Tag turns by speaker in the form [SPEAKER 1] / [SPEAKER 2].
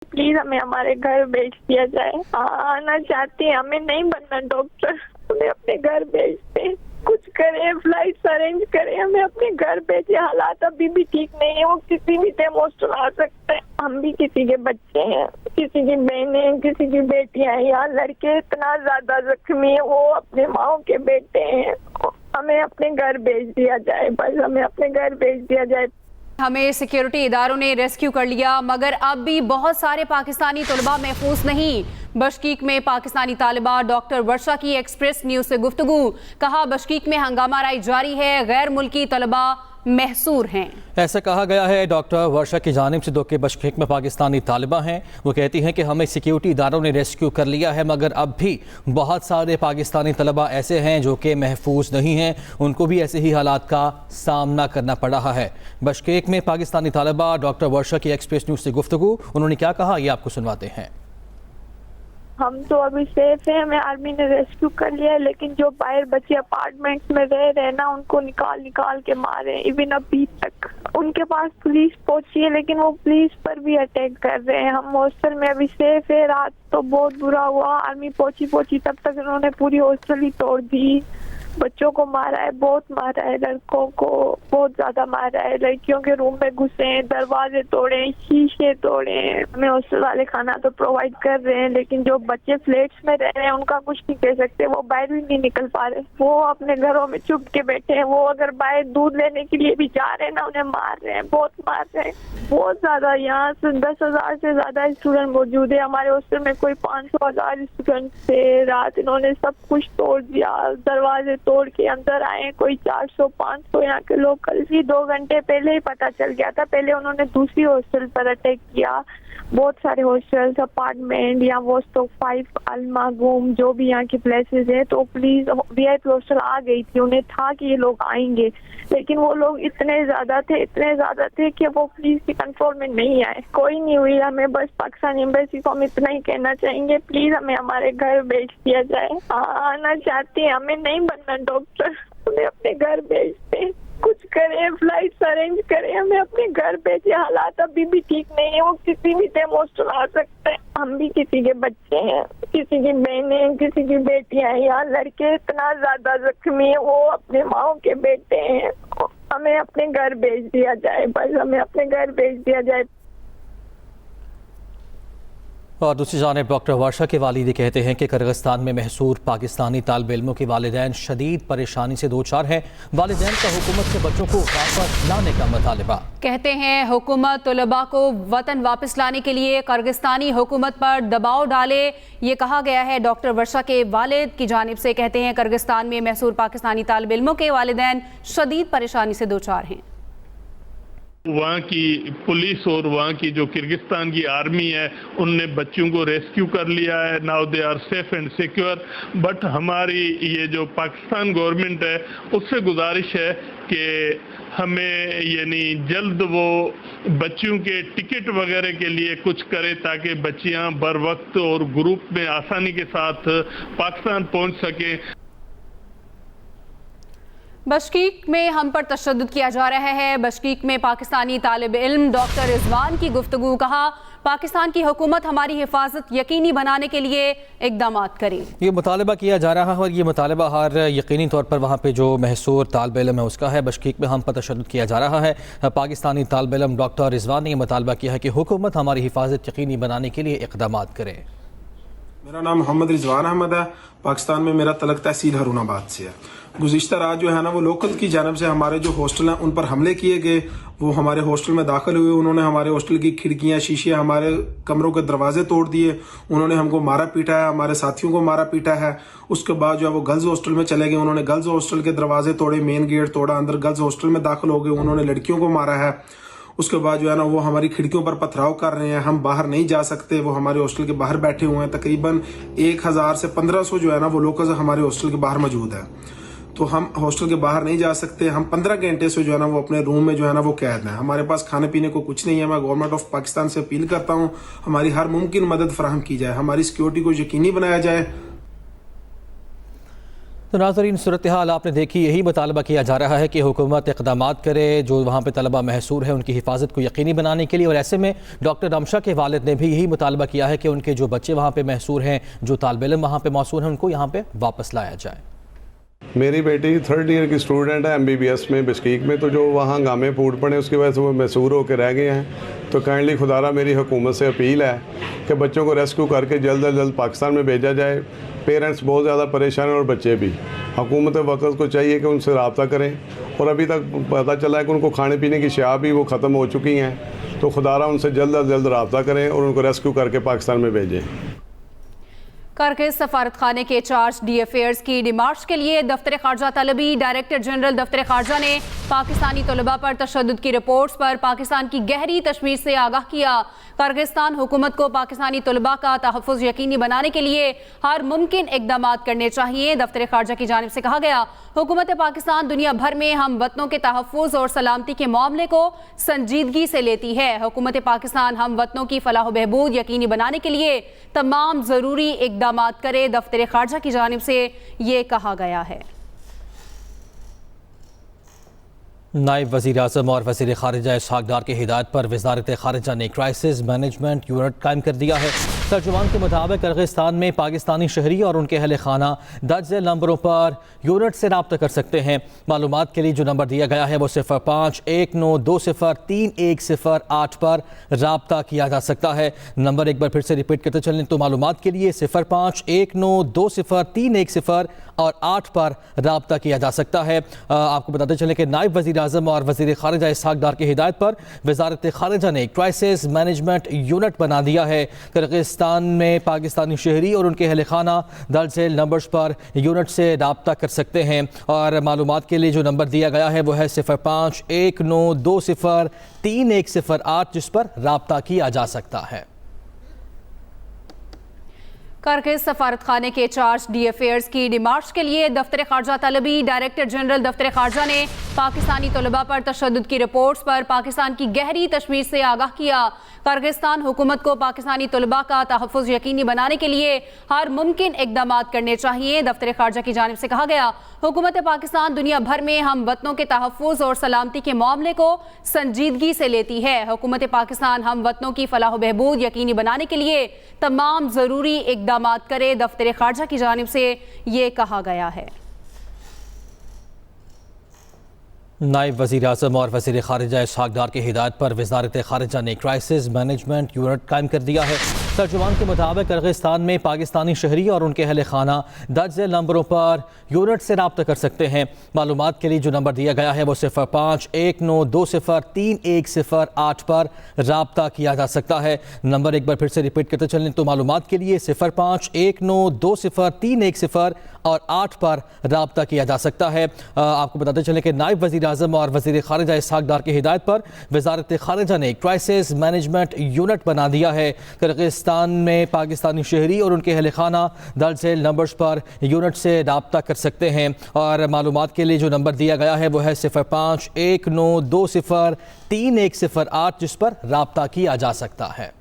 [SPEAKER 1] Please ہمیں ہمارے گھر بھیج دیا جائے. آنا چاہتے ہیں, ہمیں نہیں بننا ڈاکٹر, ہمیں اپنے گھر بھیج دیں. کچھ کریں, فلائٹ ارینج کریں, ہمیں اپنے گھر بھیجے. حالات ابھی بھی ٹھیک نہیں ہے, وہ کسی بھی ٹائم ہاسپٹل آ سکتے ہیں. ہم بھی کسی کے بچے ہیں, کسی کی بہنیں, کسی کی بیٹیاں ہیں. یہاں لڑکے اتنا زیادہ زخمی ہیں, وہ اپنے ماؤں کے بیٹے ہیں. ہمیں اپنے گھر بھیج دیا جائے, بس ہمیں اپنے گھر بھیج دیا جائے.
[SPEAKER 2] ہمیں سیکیورٹی اداروں نے ریسکیو کر لیا, مگر اب بھی بہت سارے پاکستانی طلباء محفوظ نہیں. بشکیک میں پاکستانی طالبہ ڈاکٹر ورشا کی ایکسپریس نیوز سے گفتگو. کہا بشکیک میں ہنگامہ رائی جاری ہے, غیر ملکی طلباء محصور ہیں.
[SPEAKER 3] ایسا کہا گیا ہے ڈاکٹر ورشا کی جانب سے, کہ بشکیک میں پاکستانی طالبہ ہیں. وہ کہتی ہیں کہ ہمیں سیکیورٹی اداروں نے ریسکیو کر لیا ہے, مگر اب بھی بہت سارے پاکستانی طلبہ ایسے ہیں جو کہ محفوظ نہیں ہیں. ان کو بھی ایسے ہی حالات کا سامنا کرنا پڑ رہا ہے. بشکیک میں پاکستانی طالبہ ڈاکٹر ورشا کی ایکسپریس نیوز سے گفتگو. انہوں نے کیا کہا, یہ آپ کو سنواتے ہیں.
[SPEAKER 1] ہم تو ابھی سیف ہیں, ہمیں آرمی نے ریسکیو کر لیا ہے, لیکن جو باہر بچے اپارٹمنٹس میں رہ رہے ہیں نا, ان کو نکال کے مارے. ایون ابھی تک ان کے پاس پولیس پہنچی ہے, لیکن وہ پولیس پر بھی اٹیک کر رہے ہیں. ہم ہاسٹل میں ابھی سیف ہے. رات تو بہت برا ہوا, آرمی پہنچی تب تک انہوں نے پوری ہاسٹل ہی توڑ دی. بچوں کو مارا ہے, بہت مارا ہے, لڑکوں کو بہت زیادہ مارا ہے. لڑکیوں کے روم میں گھسے ہیں, دروازے توڑے, شیشے توڑے. ہمیں ہاسٹل والے کھانا تو پرووائڈ کر رہے ہیں, لیکن جو بچے فلیٹس میں رہ رہے ہیں ان کا کچھ نہیں کہہ سکتے. وہ باہر بھی نہیں نکل پا رہے, وہ اپنے گھروں میں چھپ کے بیٹھے ہیں. وہ اگر باہر دودھ لینے کے لیے بھی جا رہے ہیں نا, انہیں مار رہے ہیں, بہت مار رہے ہیں, بہت زیادہ. یہاں سے 10,000 سے زیادہ اسٹوڈنٹ موجود ہے ہمارے ہاسٹل میں. کوئی 500,000 اسٹوڈنٹ تھے. رات انہوں نے سب کچھ توڑ دیا, دروازے توڑ کے اندر آئے. کوئی 400-500 یہاں کے لوگ. کل بھی 2 گھنٹے پہلے ہی پتا چل گیا تھا. پہلے انہوں نے دوسری ہاسٹل پر اٹیک کیا. بہت سارے ہاسٹلس, اپارٹمنٹ, یا وسطوک 5 الما گوم, جو بھی یہاں کی پلیسز ہیں. تو پولیس وی آئی پی ہاسٹل آ گئی تھی, انہیں تھا کہ یہ لوگ آئیں گے, لیکن وہ لوگ اتنے زیادہ تھے کہ وہ پولیس کی کنٹرول میں نہیں آئے. کوئی نہیں ہوئی. ہمیں بس پاکستانی ایمبیسی کو ہم اتنا ہی کہنا چاہیں گے, پلیز ہمیں ہمارے گھر بھیج دیا جائے. آنا چاہتے ہیں, ہمیں نہیں بننا ڈاکٹر, ہمیں اپنے گھر بھیج دیں. کچھ کریں, فلائٹ ارینج کریں, ہمیں اپنے گھر بھیجے. حالات ابھی بھی ٹھیک نہیں ہے, وہ کسی بھی ٹائم ہاسپٹل آ سکتے ہیں. ہم بھی کسی کے بچے ہیں, کسی کی بہنیں, کسی کی بیٹیاں ہیں. یہاں لڑکے اتنا زیادہ زخمی ہیں, وہ اپنے ماؤں کے بیٹے ہیں. ہمیں اپنے گھر بھیج دیا جائے, بس ہمیں اپنے گھر بھیج دیا جائے.
[SPEAKER 3] اور دوسری جانب ڈاکٹر ورشا کے والد کہتے ہیں کہ کرغستان میں محصور پاکستانی طالب علموں کے والدین شدید پریشانی سے دوچار ہیں. والدین کا حکومت سے بچوں کو واپس لانے کا مطالبہ.
[SPEAKER 2] کہتے ہیں حکومت طلباء کو وطن واپس لانے کے لیے کرغستانی حکومت پر دباؤ ڈالے. یہ کہا گیا ہے ڈاکٹر ورشا کے والد کی جانب سے. کہتے ہیں کرغستان میں محصور پاکستانی طالب علموں کے والدین شدید پریشانی سے دوچار ہیں.
[SPEAKER 4] وہاں کی پولیس اور وہاں کی جو کرغستان کی آرمی ہے, ان نے بچوں کو ریسکیو کر لیا ہے. Now they are safe and secure. But ہماری یہ جو پاکستان گورنمنٹ ہے, اس سے گزارش ہے کہ ہمیں یعنی جلد وہ بچوں کے ٹکٹ وغیرہ کے لیے کچھ کرے, تاکہ بچیاں بر وقت اور گروپ میں آسانی کے ساتھ پاکستان پہنچ سکیں.
[SPEAKER 2] بشکیک میں ہم پر تشدد کیا جا رہا ہے. بشکیک میں پاکستانی طالب علم ڈاکٹر رضوان کی گفتگو. کہا پاکستان کی حکومت ہماری حفاظت یقینی بنانے کے لیے اقدامات کرے. یہ
[SPEAKER 3] مطالبہ کیا جا رہا ہے, اور یہ مطالبہ ہر یقینی طور پر وہاں پہ جو محصور طالب علم ہے اس کا ہے. بشکیک میں ہم پر تشدد کیا جا رہا ہے. پاکستانی طالب علم ڈاکٹر رضوان نے یہ مطالبہ کیا ہے کہ حکومت ہماری حفاظت یقینی بنانے کے لیے اقدامات کرے.
[SPEAKER 5] میرا نام محمد رضوان احمد ہے. پاکستان میں میرا تعلق تحصیل ہارون آباد سے ہے. گزشتہ رات جو ہے نا, وہ لوکل کی جانب سے ہمارے جو ہاسٹل ہیں ان پر حملے کیے گئے. وہ ہمارے ہاسٹل میں داخل ہوئے, انہوں نے ہمارے ہاسٹل کی کھڑکیاں, شیشے, ہمارے کمروں کے دروازے توڑ دیے. انہوں نے ہم کو مارا پیٹا ہے, ہمارے ساتھیوں کو مارا پیٹا ہے. اس کے بعد جو ہے وہ گرلز ہاسٹل میں چلے گئے. انہوں نے گرلز ہاسٹل کے دروازے توڑے, مین گیٹ توڑا, اندر گرلز ہاسٹل میں داخل ہو گئے. انہوں نے لڑکیوں کو مارا ہے. اس کے بعد جو ہے نا وہ ہماری کھڑکیوں پر پتھراؤ کر رہے ہیں. ہم باہر نہیں جا سکتے, وہ ہمارے ہاسٹل کے باہر بیٹھے ہوئے ہیں. تقریباً 1000 سے 1500 جو ہے نا وہ لوکلز ہمارے ہاسٹل کے باہر موجود ہیں. تو ہم ہاسٹل کے باہر نہیں جا سکتے. ہم 15 گھنٹے سے جو ہے نا وہ اپنے روم میں جو ہے نا وہ قید ہیں. ہمارے پاس کھانے پینے کو کچھ نہیں ہے. میں گورنمنٹ آف پاکستان سے اپیل کرتا ہوں ہماری ہر ممکن مدد فراہم کی جائے, ہماری سیکیورٹی کو یقینی بنایا جائے.
[SPEAKER 3] تو ناظرین صورتحال آپ نے دیکھی، یہی مطالبہ کیا جا رہا ہے کہ حکومت اقدامات کرے جو وہاں پہ طلبہ محصور ہیں ان کی حفاظت کو یقینی بنانے کے لیے، اور ایسے میں ڈاکٹر رمشا کے والد نے بھی یہی مطالبہ کیا ہے کہ ان کے جو بچے وہاں پہ محصور ہیں، جو طالب علم وہاں پہ محصور ہیں، ان کو یہاں پہ واپس لایا جائے۔
[SPEAKER 6] میری بیٹی 3rd ایئر کی اسٹوڈنٹ ہے MBBS میں بشکیک میں، تو جو وہاں ہنگامے پھوٹ پڑے اس کی وجہ سے وہ محصور ہو کے رہ گئے ہیں۔ تو کائنڈلی خدارہ میری حکومت سے اپیل ہے کہ بچوں کو ریسکیو کر کے جلد از جلد پاکستان میں بھیجا جائے۔ پیرنٹس بہت زیادہ پریشان ہیں اور بچے بھی۔ حکومت وقت کو چاہیے کہ ان سے رابطہ کریں، اور ابھی تک پتہ چلا ہے کہ ان کو کھانے پینے کی اشیاء بھی وہ ختم ہو چکی ہیں، تو خدارہ ان سے جلد از جلد رابطہ کریں اور ان کو ریسکیو کر کے پاکستان میں بھیجیں۔
[SPEAKER 2] کرگز سفارت خانے کے چارج ڈی افیئرز کی ڈیمارچ کے لیے دفتر خارجہ طلبی ڈائریکٹر جنرل دفتر خارجہ نے پاکستانی طلباء پر تشدد کی رپورٹس پر پاکستان کی گہری تشویش سے آگاہ کیا۔ کرغزستان حکومت کو پاکستانی طلباء کا تحفظ یقینی بنانے کے لیے ہر ممکن اقدامات کرنے چاہیے۔ دفتر خارجہ کی جانب سے کہا گیا، حکومت پاکستان دنیا بھر میں ہم وطنوں کے تحفظ اور سلامتی کے معاملے کو سنجیدگی سے لیتی ہے۔ حکومت پاکستان ہم وطنوں کی فلاح و بہبود یقینی بنانے کے لیے تمام ضروری اقدامات کرے۔ دفتر خارجہ کی جانب سے یہ کہا گیا ہے۔
[SPEAKER 3] نائب وزیر اعظم اور وزیر خارجہ اسحاق ڈار کی ہدایت پر وزارت خارجہ نے کرائسس مینجمنٹ یونٹ قائم کر دیا ہے۔ ترجمان کے مطابق کرغزستان میں پاکستانی شہری اور ان کے اہل خانہ درج ذیل نمبروں پر یونٹ سے رابطہ کر سکتے ہیں۔ معلومات کے لیے جو نمبر دیا گیا ہے وہ 0519203108 پر رابطہ کیا جا سکتا ہے۔ نمبر ایک بار پھر سے ریپیٹ کرتے چلیں تو معلومات کے لیے 0519203108 پر رابطہ کیا جا سکتا ہے۔ آپ کو بتاتے چلیں کہ نائب وزیر اعظم اور وزیر خارجہ اسحاق ڈار کی ہدایت پر وزارت خارجہ نے کرائسس مینجمنٹ یونٹ بنا دیا ہے۔ کرغزستان میں پاکستانی شہری اور ان کے اہل خانہ درج ذیل نمبرز پر یونٹ سے رابطہ کر سکتے ہیں، اور معلومات کے لیے جو نمبر دیا گیا ہے وہ ہے 0519203108 جس پر رابطہ کیا جا سکتا ہے۔
[SPEAKER 2] کرگز سفارت خانے کے چارج ڈی افیئرز کی ڈیمارچ کے لیے دفتر خارجہ طلبی ڈائریکٹر جنرل دفتر خارجہ نے پاکستانی طلباء پر تشدد کی رپورٹس پر پاکستان کی گہری تشویش سے آگاہ کیا۔ کرغزستان حکومت کو پاکستانی طلباء کا تحفظ یقینی بنانے کے لیے ہر ممکن اقدامات کرنے چاہیے۔ دفتر خارجہ کی جانب سے کہا گیا، حکومت پاکستان دنیا بھر میں ہم وطنوں کے تحفظ اور سلامتی کے معاملے کو سنجیدگی سے لیتی ہے۔ حکومت پاکستان ہم وطنوں کی فلاح و بہبود یقینی بنانے کے لیے تمام ضروری اقدامات کرے۔ دفتر خارجہ کی جانب سے یہ کہا گیا ہے۔
[SPEAKER 3] نائب وزیر اعظم اور وزیر خارجہ اسحاق ڈار کی ہدایت پر وزارت خارجہ نے کرائسس مینجمنٹ یونٹ قائم کر دیا ہے۔ ترجمان کے مطابق کرغزستان میں پاکستانی شہری اور ان کے اہل خانہ درج ذیل نمبروں پر یونٹ سے رابطہ کر سکتے ہیں۔ معلومات کے لیے جو نمبر دیا گیا ہے وہ 0519203108 پر رابطہ کیا جا سکتا ہے۔ نمبر ایک بار پھر سے ریپیٹ کرتے چلیں تو معلومات کے لیے 0519203108 پر رابطہ کیا جا سکتا ہے۔ آپ کو بتاتے چلیں کہ نائب وزیر اعظم اور وزیر خارجہ اسحاق ڈار کی ہدایت پر وزارت خارجہ نے کرائسس مینجمنٹ یونٹ بنا دیا ہے۔ کرغزستان میں پاکستانی شہری اور ان کے اہل خانہ درج ذیل نمبرز پر یونٹ سے رابطہ کر سکتے ہیں، اور معلومات کے لیے جو نمبر دیا گیا ہے وہ ہے 0519203108 جس پر رابطہ کیا جا سکتا ہے۔